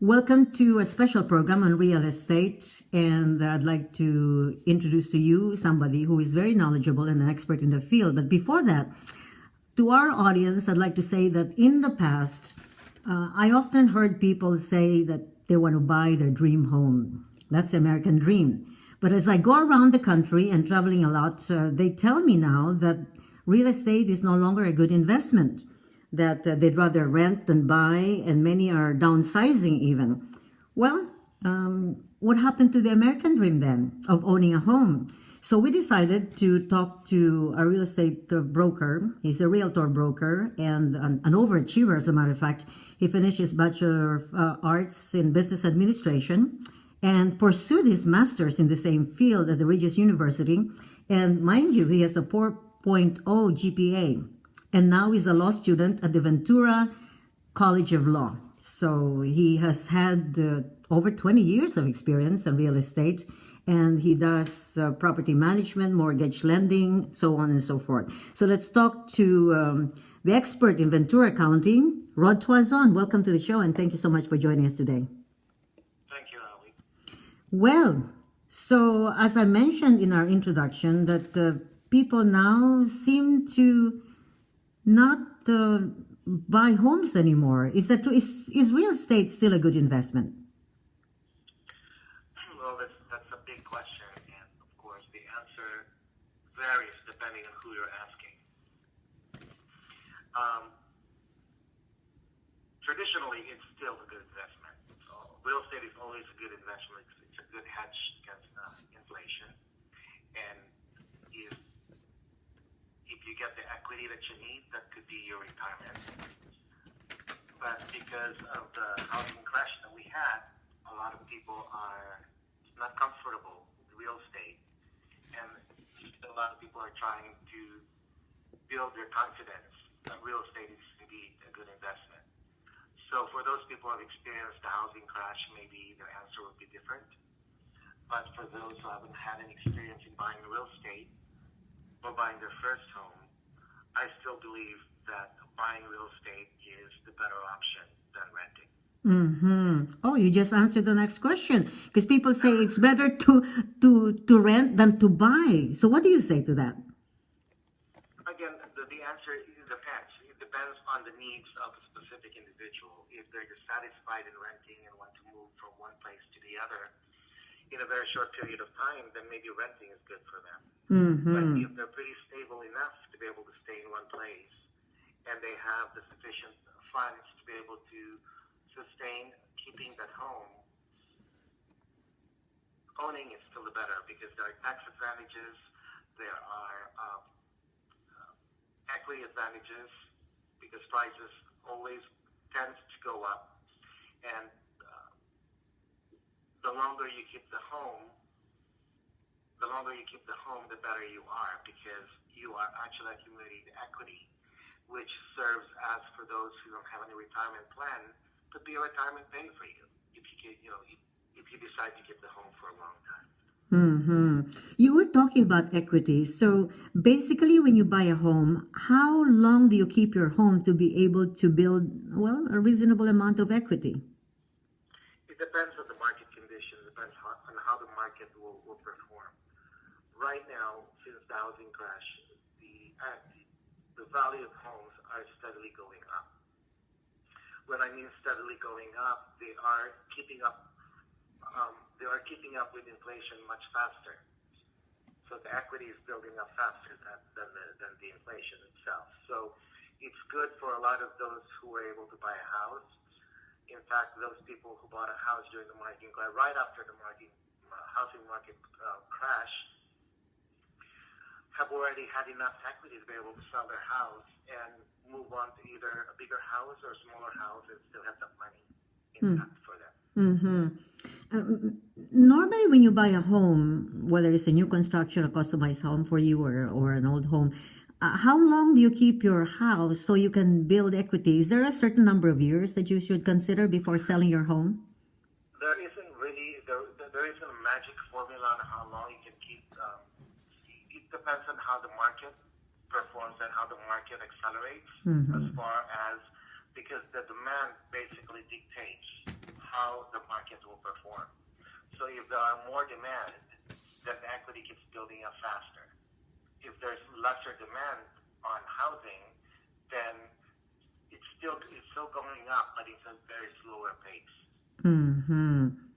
Welcome to a special program on real estate, and I'd like to introduce to you somebody who is very knowledgeable and an expert in the field. But before that, to our audience, I'd like to say that in the past, I often heard people say that they want to buy their dream home. That's the American dream. But as I go around the country and traveling a lot, they tell me now that real estate is no longer a good investment, that they'd rather rent than buy, and many are downsizing even. Well, what happened to the American dream then of owning a home? So we decided to talk to a real estate broker. He's a Realtor broker and an overachiever, as a matter of fact. He finished his Bachelor of Arts in Business Administration and pursued his master's in the same field at the Regis University. And mind you, he has a 4.0 GPA. And now he's a law student at the Ventura College of Law. So he has had over 20 years of experience in real estate, and he does property management, mortgage lending, so on and so forth. So let's talk to the expert in Ventura County, Rod TUAZON. Welcome to the show, and thank you so much for joining us today. Thank you, Awee. Well, so as I mentioned in our introduction, that people now seem to not buy homes anymore. Is that true? Is real estate still a good investment? Well, that's a big question, and of course the answer varies depending on who you're asking. Traditionally, it's still a good investment. So real estate is always a good investment. It's a good hedge against inflation, and if you get the equity that you need, that could be your retirement. But because of the housing crash that we had, a lot of people are not comfortable with real estate, and a lot of people are trying to build their confidence that real estate is indeed a good investment. So for those people who have experienced the housing crash, maybe their answer would be different. But for those who haven't had any experience in buying real estate or buying their first home, I still believe that buying real estate is the better option than renting. Oh, you just answered the next question, because people say it's better to rent than to buy. So what do you say to that? Again, the answer depends. It depends on the needs of a specific individual. If they're dissatisfied in renting and want to move from one place to the other in a very short period of time, then maybe renting is good for them. But if they're pretty stable enough to be able to stay in one place, and they have the sufficient funds to be able to sustain keeping that home, owning is still the better, because there are tax advantages, there are equity advantages, because prices always tend to go up, and the longer you keep the home, the better you are, because you are actually accumulating equity, which serves as, for those who don't have any retirement plan, could be a retirement pay for you if you decide to keep the home for a long time. You were talking about equity. So basically, when you buy a home, how long do you keep your home to be able to build, well, a reasonable amount of equity? It depends on the market conditions. It depends on how the market will perform. Right now, since the housing crash, the value of homes are steadily going up. When I mean steadily going up, they are keeping up. They are keeping up with inflation much faster. So the equity is building up faster than the inflation itself. So it's good for a lot of those who were able to buy a house. In fact, those people who bought a house during the market crash, right after the housing market crash, have already had enough equity to be able to sell their house and move on to either a bigger house or a smaller house and still have that money intact for them. Normally, when you buy a home, whether it's a new construction, a customized home for you, or an old home, how long do you keep your house so you can build equity? Is there a certain number of years that you should consider before selling your home? There isn't really. There isn't a magic formula on how long you can keep. It depends on how the market performs and how the market accelerates, as far as, because the demand basically dictates how the market will perform. So if there are more demand, then the equity keeps building up faster. If there's lesser demand on housing, then it's still going up, but it's a very slower pace. Mm-hmm.